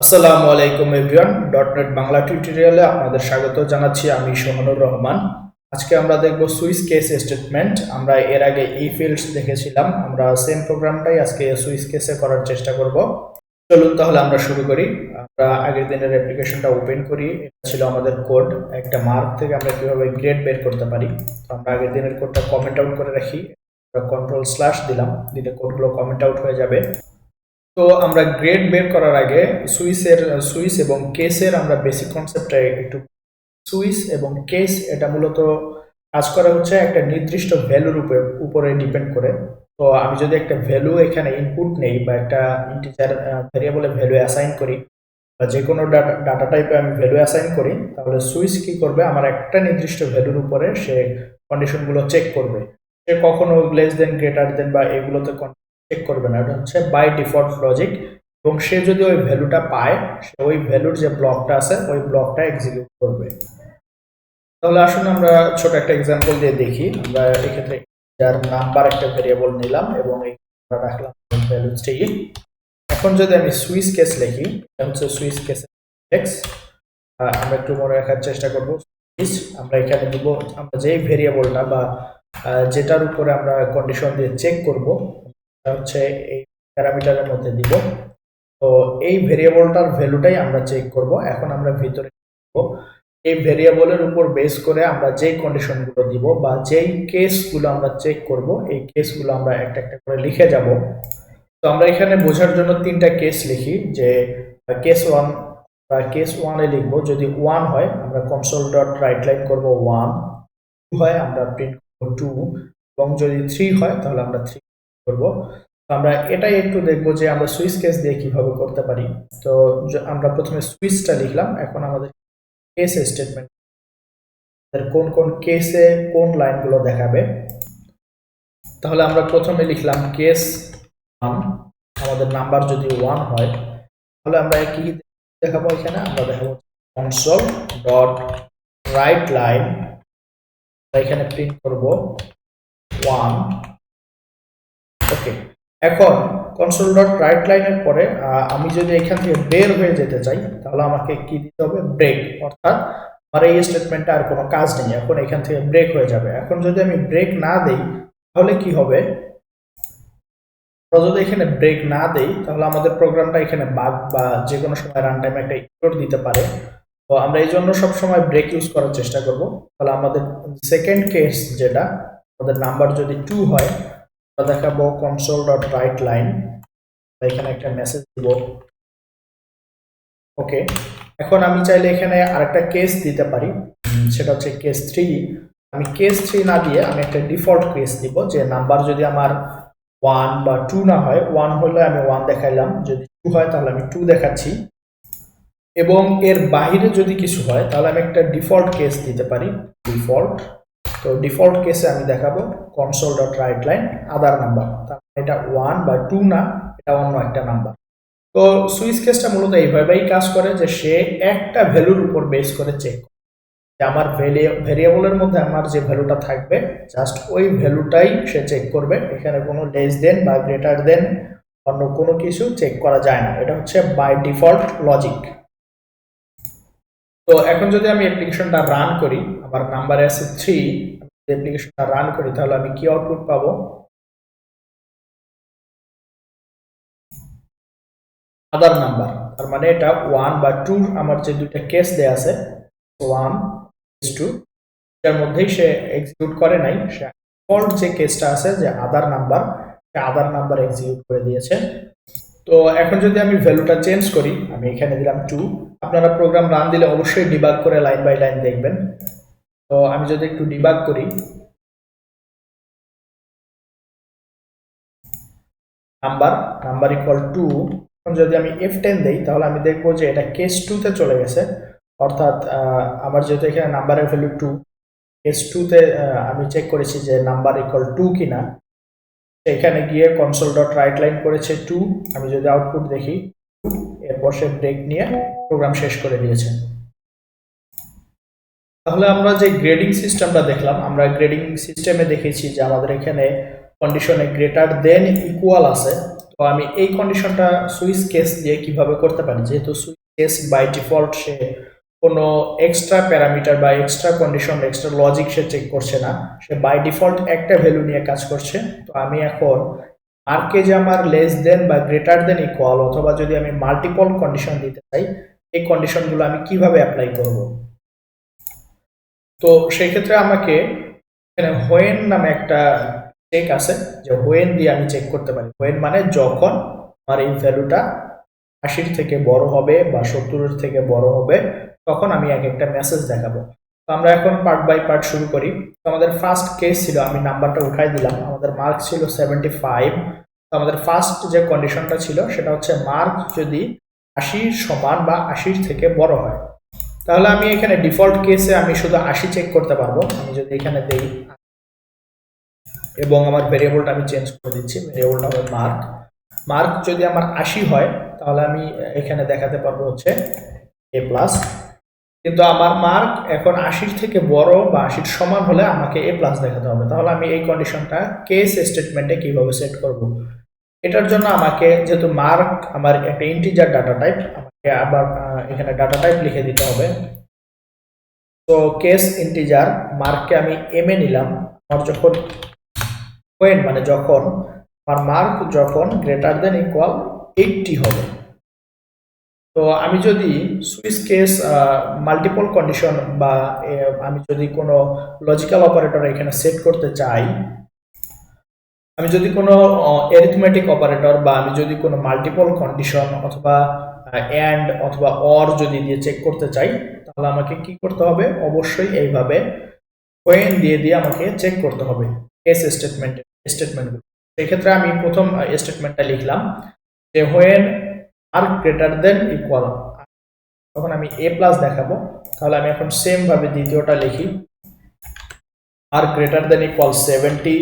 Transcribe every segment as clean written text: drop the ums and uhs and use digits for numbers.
আসসালামু আলাইকুম এভরিওয়ান। ডটনেট বাংলা টিউটোরিয়ালে আপনাদের স্বাগত জানাচ্ছি। আমি সোহানুর রহমান। আজকে আমরা দেখব সুইচ কেস স্টেটমেন্ট। আমরা এর আগে এই ফিল্ডস দেখেছিলাম, আমরা সেম প্রোগ্রামটাই আজকে সুইচ কেসে করার চেষ্টা করব। চলুন তাহলে আমরা শুরু করি। আমরা আগের দিনের অ্যাপ্লিকেশনটা ওপেন করি। এটা ছিল আমাদের কোড। একটা মার্ক থেকে আমরা কিভাবে গ্রেড বের করতে পারি। তো আমরা আগের দিনের কোডটা কমেন্ট আউট করে রাখি। আমরা কন্ট্রোল স্ল্যাশ দিলাম, দিলে কোডগুলো কমেন্ট আউট হয়ে যাবে। তো আমরা গ্রেড বের করার আগে সুইচ এবং কেসের আমরা বেসিক কনসেপ্টটা একটু। সুইচ এবং কেস এটা মূলত কাজ করা হচ্ছে একটা নির্দিষ্ট ভ্যালুর উপরে ডিপেন্ড করে। তো আমি যদি একটা ভ্যালু এখানে ইনপুট নেই বা একটা ইন্টিজার ভেরিয়েবলে ভ্যালু অ্যাসাইন করি বা যে কোনো ডাটা টাইপে আমি ভ্যালু অ্যাসাইন করি, তাহলে সুইচ কি করবে, আমার একটা নির্দিষ্ট ভ্যালুর উপরে সে কন্ডিশনগুলো চেক করবে। সে কখনো লেস দেন, গ্রেটার দেন বা এগুলোতে চেক করবে না। এটা হচ্ছে বাই ডিফল্ট লজিক। এবং সে যদি ওই ভ্যালুটা পায়, সে ওই ভ্যালুর যে ব্লকটা আছে ওই ব্লকটা এক্সিকিউট করবে। তাহলে আসুন আমরা ছোট একটা এক্সাম্পল দিয়ে দেখি। আমরা এক্ষেত্রে যার নাম্বার একটা ভেরিয়েবল নিলাম এবং আমরা রাখলাম ভ্যালু 3। এখন যদি আমি সুইচ কেস লিখি, এটা হচ্ছে সুইচ কেস এক্স। আমরা একটু মনে রাখার চেষ্টা করব। সুইচ আমরা এখানে দিব আমরা যেই ভেরিয়েবলটা বা যেটার উপরে আমরা কন্ডিশন দিয়ে চেক করব, এটা হচ্ছে এই প্যারামিটারের মধ্যে দিব। তো এই ভেরিয়েবলটার ভ্যালুটাই আমরা চেক করব। এখন আমরা ভিতরে এই ভেরিয়েবলের উপর বেস করে আমরা যেই কন্ডিশনগুলো দিব বা যেই কেসগুলো আমরা চেক করব, এই কেসগুলো আমরা একটা একটা করে লিখে যাব। তো আমরা এখানে বোঝার জন্য তিনটা কেস লিখি। যে কেস ওয়ান বা কেস ওয়ানে লিখবো, যদি 1 হয় আমরা কনসোল ডট রাইট লাইন করবো 1, 2 হয় আমরা প্রিন্ট করবো 2, এবং যদি 3 হয় তাহলে আমরা 3 করব। আমরা এটাই একটু দেখবো যে আমরা সুইচ কেস দিয়ে কিভাবে করতে পারি। তো আমরা প্রথমে সুইচটা লিখলাম। এখন আমাদের কেস স্টেটমেন্ট, কোন কোন কেসে কোন লাইনগুলো দেখাবে। তাহলে আমরা প্রথমে লিখলাম কেস 1। আমাদের নাম্বার যদি 1 হয় তাহলে আমরা কি দেখাবো, এখানে আমরা দেখাবো কনসোল ডট রাইট লাইন, এখানে প্রিন্ট করব 1। ওকে, এখন কনসোল ডট রাইট লাইনের পরে আমি যদি এখান থেকে বের হয়ে যেতে চাই তাহলে আমাকে কি দিতে হবে, ব্রেক। অর্থাৎ আমার এই স্টেটমেন্টটা আর কোনো কাজ নেই, এখন এখান থেকে ব্রেক হয়ে যাবে। এখন যদি আমি ব্রেক না দেই তাহলে কি হবে, আমরা যদি এখানে ব্রেক না দেই তাহলে আমাদের প্রোগ্রামটা এখানে বাগ বা যে কোনো সময় রান টাইমে একটা এরর দিতে পারে। তো আমরা এই জন্য সবসময় ব্রেক ইউজ করার চেষ্টা করব। তাহলে আমাদের সেকেন্ড কেস যেটা, আমাদের নাম্বার যদি 2 হয় আমরা দেখাবো কনসোল ডট রাইট লাইন, এখানে একটা মেসেজ দিব। ওকে, এখন আমি চাইলে এখানে আরেকটা কেস দিতে পারি, সেটা হচ্ছে কেস 3। আমি কেস 3 না দিয়ে আমি একটা ডিফল্ট কেস দিব, যে নাম্বার যদি আমার 1 বা 2 না হয়, 1 হলে আমি 1 দেখাইলাম, যদি 2 হয় তাহলে আমি 2 দেখাচ্ছি, এবং এর বাহিরে যদি কিছু হয় তাহলে আমি একটা ডিফল্ট কেস দিতে পারি, ডিফল্ট। তো ডিফল্ট কেসে আমি দেখাবো কনসোল ডট রাইট লাইন আদার নাম্বার। এটা 1 বা 2 না, এটা অন্য একটা নাম্বার। তো সুইচ কেসটা মূলত এইভাবেই কাজ করে যে সে একটা ভ্যালুর উপর বেস করে চেক করে যে আমার ভেরিয়েবলের মধ্যে আমার যে ভ্যালুটা থাকবে জাস্ট ওই ভ্যালুটাই সে চেক করবে। এখানে কোনো লেস দেন বা গ্রেটার দেন অন্য কোনো কিছু চেক করা যায় না। এটা হচ্ছে বাই ডিফল্ট লজিক। তো এখন যদি আমি অ্যাপ্লিকেশনটা রান করি, আমার নাম্বার আছে 3, অ্যাপ্লিকেশনটা রান করি তাহলে আমি কি আউটপুট পাবো, আদার নাম্বার। তার মানে এটা 1 বা 2 আমার যে দুইটা কেস দেয়া আছে 1 কেস 2, এটার মধ্যেই সে এক্সিকিউট করে নাই, সে ডিফল্ট যে কেসটা আছে যে আদার নাম্বার, সে আদার নাম্বার এক্সিকিউট করে দিয়েছে। তো এখন যদি আমি ভ্যালুটা চেঞ্জ করি, আমি এখানে দিলাম 2। আপনারা প্রোগ্রাম রান দিলে অবশ্যই ডিবাগ করে লাইন বাই লাইন দেখবেন। তো আমি যদি একটু ডিবাগ করি, নাম্বার ইকুয়াল 2, এখন যদি আমি F10 দেই তাহলে আমি দেখবো যে এটা কেস 2 তে চলে গেছে। অর্থাৎ আমার যেহেতু এখানে নাম্বারের ভ্যালু 2, কেস 2 তে আমি চেক করেছি যে নাম্বার ইকুয়াল 2 কিনা। এখানে গিয়ে কনসোল ডট রাইট লাইন করেছে 2, আমি যদি আউটপুট দেখি, এরপর সে ব্রেক নিয়ে প্রোগ্রাম শেষ করে দিয়েছে। তাহলে আমরা যে গ্রেডিং সিস্টেমটা দেখলাম, আমরা গ্রেডিং সিস্টেমে দেখেছি যে আমাদের এখানে কন্ডিশনে গ্রেটার দেন ইকুয়াল আছে। তো আমি এই কন্ডিশনটা সুইচ কেস দিয়ে কিভাবে করতে পারি, যেহেতু সুইচ কেস বাই ডিফল্ট সে কোনো এক্সট্রা প্যারামিটার বা এক্সট্রা কন্ডিশন এক্সট্রা লজিক সে চেক করছে না, সে বাই ডিফল্ট একটা ভ্যালু নিয়ে কাজ করছে। তো আমি এখন মার্কে যে আমার লেস দেন বা গ্রেটার দেন ইকুয়াল অথবা যদি আমি মাল্টিপল কন্ডিশন দিতে চাই, এই কন্ডিশনগুলো আমি কিভাবে অ্যাপ্লাই করব। তো সেই ক্ষেত্রে আমাকে এখানে হোয়েন নামে একটা চেক আছে, যে হোয়েন দিয়ে আমি চেক করতে পারি। হোয়েন মানে যখন আমার এই ভ্যালুটা 80 থেকে বড় হবে বা 70 থেকে বড় হবে, তখন আমি এক একটা মেসেজ দেখাবো। তো আমরা এখন পার্ট বাই পার্ট শুরু করি। তো আমাদের ফার্স্ট কেস ছিল, আমি নাম্বারটা উঠাই দিলাম, আমাদের মার্ক ছিল 75। তো আমাদের ফার্স্ট যে কন্ডিশনটা ছিল সেটা হচ্ছে মার্ক যদি 80 সমান বা 80 থেকে বড় হয়, তাহলে আমি এখানে ডিফল্ট কেসে আমি শুধু 80 চেক করতে পারবো। আমি যদি এখানে দেই এবং আমার ভেরিয়েবলটা আমি চেঞ্জ করে দিচ্ছি, ভেরিয়েবলটা হবে মার্ক। মার্ক যদি আমার 80 হয় তাহলে আমি এখানে দেখাতে পারবো হচ্ছে এ প্লাস, কিন্তু আমার মার্ক এখন 80 থেকে বড় বা 80 সমান হলে আমাকে এ প্লাস দেখাতে হবে। তাহলে আমি এই কন্ডিশনটা কেস স্টেটমেন্টে কিভাবে সেট করব, এটার জন্য আমাকে, যেহেতু মার্ক আমার একটা ইন্টিজার ডাটা টাইপ, আমাকে আবার এখানে ডাটা টাইপ লিখে দিতে হবে। তো কেস ইন্টিজার মার্ককে আমি এম এ নিলাম। আমার যখন হোয়েন মানে যখন আমার মার্ক যখন গ্রেটার দেন ইকুয়াল 80 হবে, তো আমি যদি সুইচ কেস মাল্টিপল কন্ডিশন বা আমি যদি কোনো লজিক্যাল অপারেটর এখানে সেট করতে চাই, আমি যদি কোনো অ্যারিথমেটিক অপারেটর বা আমি যদি কোনো মাল্টিপল কন্ডিশন অথবা অ্যান্ড অথবা অর যদি দিয়ে চেক করতে চাই, তাহলে আমাকে কি করতে হবে, অবশ্যই এইভাবে হোয়েন দিয়ে আমাকে চেক করতে হবে কেস স্টেটমেন্টগুলো। সেক্ষেত্রে আমি প্রথম স্টেটমেন্টটা লিখলাম যে when r greater than equal, তখন আমি এ প্লাস দেখাবো। তাহলে আমি এখন সেম ভাবে দ্বিতীয়টা লিখি, আর গ্রেটার দেন ইকুয়াল 70,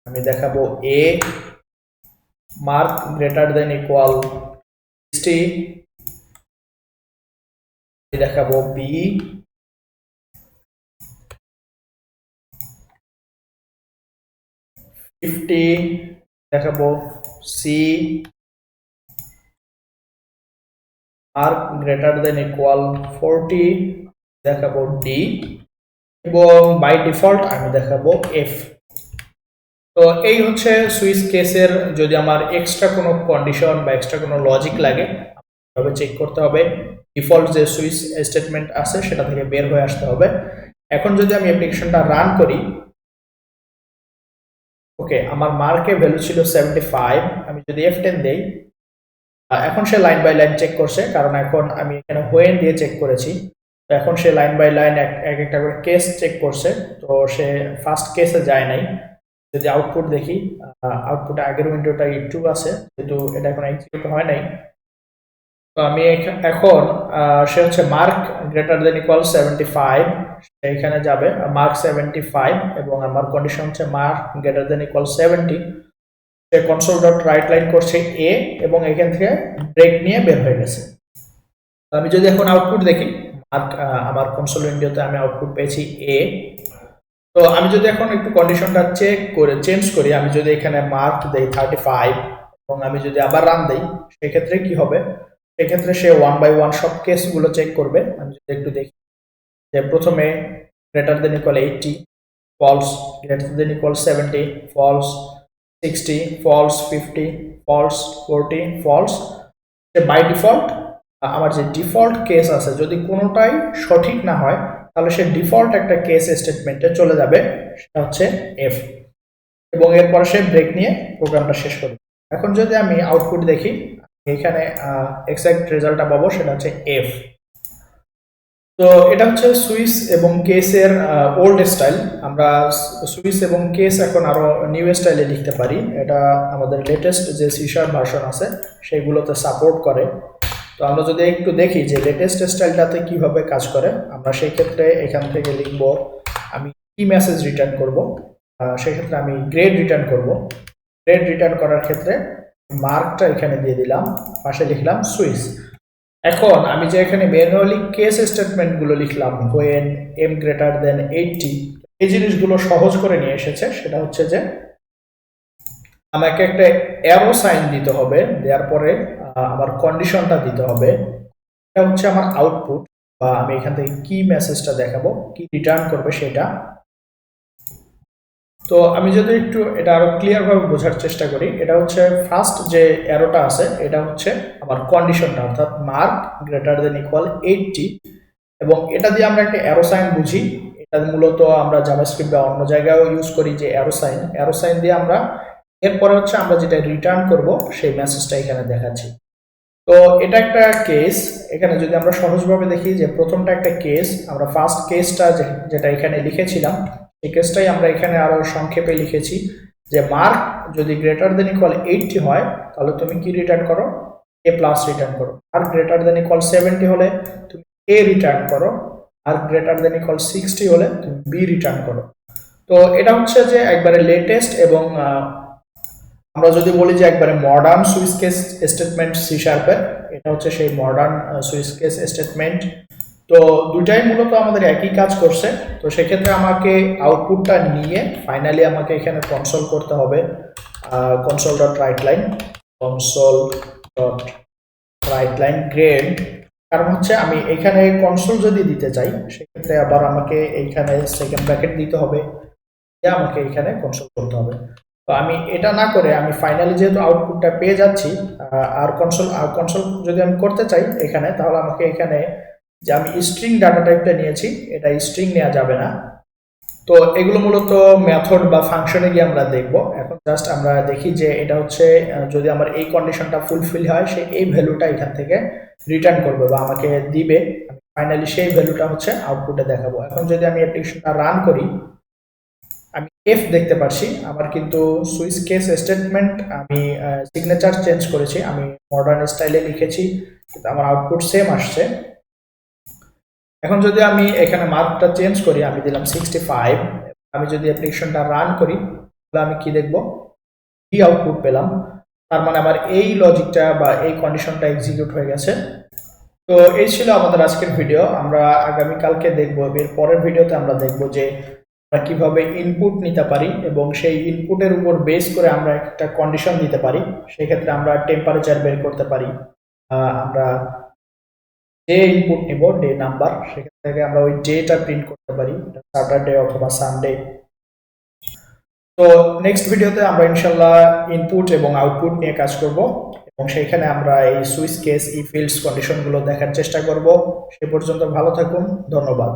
আমি দেখাবো এ। মার্ক গ্রেটার দেন ইকুয়াল 60, দেখাবো বি। দেখাবো সি। আর গ্রেটার দেন ইকুয়াল 40, দেখাবো ডি, এবং বাই ডিফল্ট আমি দেখাবো এফ। তো এই হচ্ছে সুইচ কেসের, যদি আমার এক্সট্রা কোনো কন্ডিশন বা এক্সট্রা কোনো লজিক লাগে তবে চেক করতে হবে, ডিফল্ট যে সুইচ স্টেটমেন্ট আছে সেটা থেকে বের হয়ে আসতে হবে। এখন যদি আমি অ্যাপ্লিকেশনটা রান করি, ওকে, আমার মার্কে ভ্যালু ছিল 75, আমি যদি F10 দেই, এখন সে লাইন বাই লাইন চেক করছে, কারণ এখন আমি এখানে হোয়েন দিয়ে চেক করেছি। তো এখন সে লাইন বাই লাইন এক একটা করে কেস চেক করছে। তো সে ফার্স্ট কেসে যায় নাই। যদি আউটপুট দেখি, আউটপুটে আগের উইন্ডোটা একটু আছে, কিন্তু এটা এখন এক্সিকিউট হয় নাই। তো আমি এখন সে হচ্ছে মার্ক গ্রেটার দেন ইকুয়াল 75, এখানে যাবে মার্ক 75 এবং আমার কন্ডিশন হচ্ছে মার্ক গ্রেটার দেন ইকুয়াল 70। সে কনসোল ডট রাইট লাইন করছে এ এবং এখান থেকে ব্রেক নিয়ে বের হয়ে গেছে। আমি যদি এখন আউটপুট দেখি, মার্ক আমার কনসোল উইন্ডোতে আমি আউটপুট পেয়েছি এ। তো আমি যদি এখন একটু কন্ডিশনটা চেঞ্জ করি, আমি যদি এখানে মার্ক দেই 35 এবং আমি যদি আবার রান দেই, সেক্ষেত্রে কি হবে, সেক্ষেত্রে সে 1 বাই 1 সব কেসগুলো চেক করবে। আমি যদি একটু দেখি, যে প্রথমে greater than equal 80 false, greater than equal 70 false, 60 false, 50 false, 40 false. By default আমার যে ডিফল্ট কেস আছে, যদি কোনোটাই সঠিক না হয় তাহলে সে ডিফল্ট একটা কেস স্টেটমেন্টে চলে যাবে, সেটা হচ্ছে এফ, এবং এরপরে সে ব্রেক নিয়ে প্রোগ্রামটা শেষ করবে। এখন যদি আমি আউটপুট দেখি, এখানে এক্সাক্ট রেজাল্টটা পাবো, সেটা হচ্ছে এফ। তো এটা হচ্ছে সুইচ এবং কেসের ওল্ড স্টাইল। আমরা সুইচ এবং কেস এখন আরো নিউ স্টাইলে লিখতে পারি। এটা আমাদের লেটেস্ট যে C# ভার্সন আছে সেইগুলোতে সাপোর্ট করে। তো আমরা যদি একটু দেখি যে লেটেস্ট স্টাইলটাতে কিভাবে কাজ করে, আমরা সেই ক্ষেত্রে এখান থেকে লিখব আমি কি মেসেজ রিটার্ন করব। সেই ক্ষেত্রে আমি গ্রেড রিটার্ন করব। গ্রেড রিটার্ন করার ক্ষেত্রে মার্কটা এখানে দিয়ে দিলাম, পাশে লিখলাম সুইচ। এখন আমি যে এখানে ম্যানুয়ালি কেস স্টেটমেন্টগুলো লিখলাম, হোয়েন এম গ্রেটার দেন 80, এই জিনিসগুলো সহজ করে নিয়ে এসেছে। সেটা হচ্ছে যে আমাকে একটা অ্যারো সাইন দিতে হবে, দেওয়ার পরে আমার কন্ডিশনটা দিতে হবে। এটা হচ্ছে আমার আউটপুট, বা আমি এখান থেকে কি মেসেজটা দেখাবো, কি রিটার্ন করবে সেটা। তো আমি যদি একটু এটা আরো ক্লিয়ার ভাবে বোঝার চেষ্টা করি, এটা হচ্ছে ফার্স্ট যে অ্যারোটা আছে এটা হচ্ছে আমার কন্ডিশনটা, অর্থাৎ মার্ক গ্রেটার দেন ইকুয়াল 80, এবং এটা দিয়ে আমরা একটা অ্যারো সাইন বুঝি। এটা মূলত আমরা জাভাস্ক্রিপ্ট বা অন্য জায়গায়ও ইউজ করি যে অ্যারো সাইন দিয়ে আমরা এরপরে হচ্ছে আমরা যেটা রিটার্ন করব সেই মেসেজটা এখানে দেখাচ্ছি। তো এটা একটা কেস। এখানে যদি আমরা সহজভাবে দেখি যে প্রথমটা একটা কেস, আমরা ফার্স্ট কেসটা যেটা এখানে লিখেছিলাম এই কেসটাই আমরা এখানে আরো সংক্ষেপে লিখেছি যে মার্ক যদি গ্রেটার দেন ইকুয়াল 80 হয় তাহলে তুমি কি রিটার্ন করো, এ প্লাস রিটার্ন করো। আর গ্রেটার দেন ইকুয়াল 70 হলে তুমি এ রিটার্ন করো, আর গ্রেটার দেন ইকুয়াল 60 হলে তুমি বি রিটার্ন করো। তো এটা হচ্ছে যে একবারে লেটেস্ট, এবং আমরা যদি বলি যে একবারে modern switch case statement C শার্পের, এটা হচ্ছে সেই মডার্ন সুইচ কেস স্টেটমেন্ট। তো দুটাই মূলত আমাদের একই কাজ করছে। তো সেক্ষেত্রে আমাকে আউটপুটটা নিয়ে ফাইনালি আমাকে এখানে কনসোল করতে হবে, console dot right line, console dot right line grade. কারণ হচ্ছে আমি এখানে কনসোল যদি দিতে চাই সেক্ষেত্রে আবার আমাকে এইখানে সেকেন্ড ব্র্যাকেট দিতে হবে, আমাকে এখানে কনসোল করতে হবে। তো আমি এটা না করে আমি ফাইনালি যেহেতু আউটপুটটা পেয়ে যাচ্ছি, আর কনসোল যদি আমি করতে চাই এখানে, তাহলে আমাকে এখানে যে আমি স্ট্রিং ডাটা টাইপটা নিয়েছি এটা স্ট্রিং নেওয়া যাবে না। তো এগুলো মূলত মেথড বা ফাংশনে গিয়ে আমরা দেখব। এখন জাস্ট আমরা দেখি যে এটা হচ্ছে যদি আমার এই কন্ডিশনটা ফুলফিল হয় সে এই ভ্যালুটা এখান থেকে রিটার্ন করবে বা আমাকে দিবে। ফাইনালি সেই ভ্যালুটা হচ্ছে আউটপুটে দেখাবো। এখন যদি আমি অ্যাপ্লিকেশনটা রান করি, আমি এফ দেখতে পাচ্ছি আমার কিন্তু সুইচ কেস স্টেটমেন্ট আমি সিগনেচার চেঞ্জ করেছি, আমি মডার্ন স্টাইলে লিখেছি, কিন্তু আমার আউটপুট সেম আসছে। এখন যদি আমি এখানে মার্কটা চেঞ্জ করি, আমি দিলাম 65, আমি যদি অ্যাপ্লিকেশনটা রান করি তাহলে আমি কি দেখব, বি আউটপুট পেলাম। তার মানে আমার এই লজিকটা বা এই কন্ডিশনটা এক্সিকিউট হয়ে গেছে। তো এই ছিল আমাদের আজকের ভিডিও। আমরা আগামীকালকে দেখব, এর পরের ভিডিওতে আমরা দেখব যে আমরা কিভাবে ইনপুট নিতে পারি এবং সেই ইনপুটের উপর বেস করে আমরা একটা কন্ডিশন দিতে পারি। সেই ক্ষেত্রে আমরা টেম্পারেচার বের করতে পারি, আমরা ডে ইনপুট নিব, ডে নাম্বার, সেখান থেকে আমরা ওই ডেটা প্রিন্ট করতে পারি, স্যাটারডে অথবা সানডে। তো নেক্সট ভিডিওতে আমরা ইনশাল্লাহ ইনপুট এবং আউটপুট নিয়ে কাজ করব, এবং সেইখানে আমরা এই সুইচ কেস ই ফিল্ডস কন্ডিশনগুলো দেখার চেষ্টা করব। সে পর্যন্ত ভালো থাকুন, ধন্যবাদ।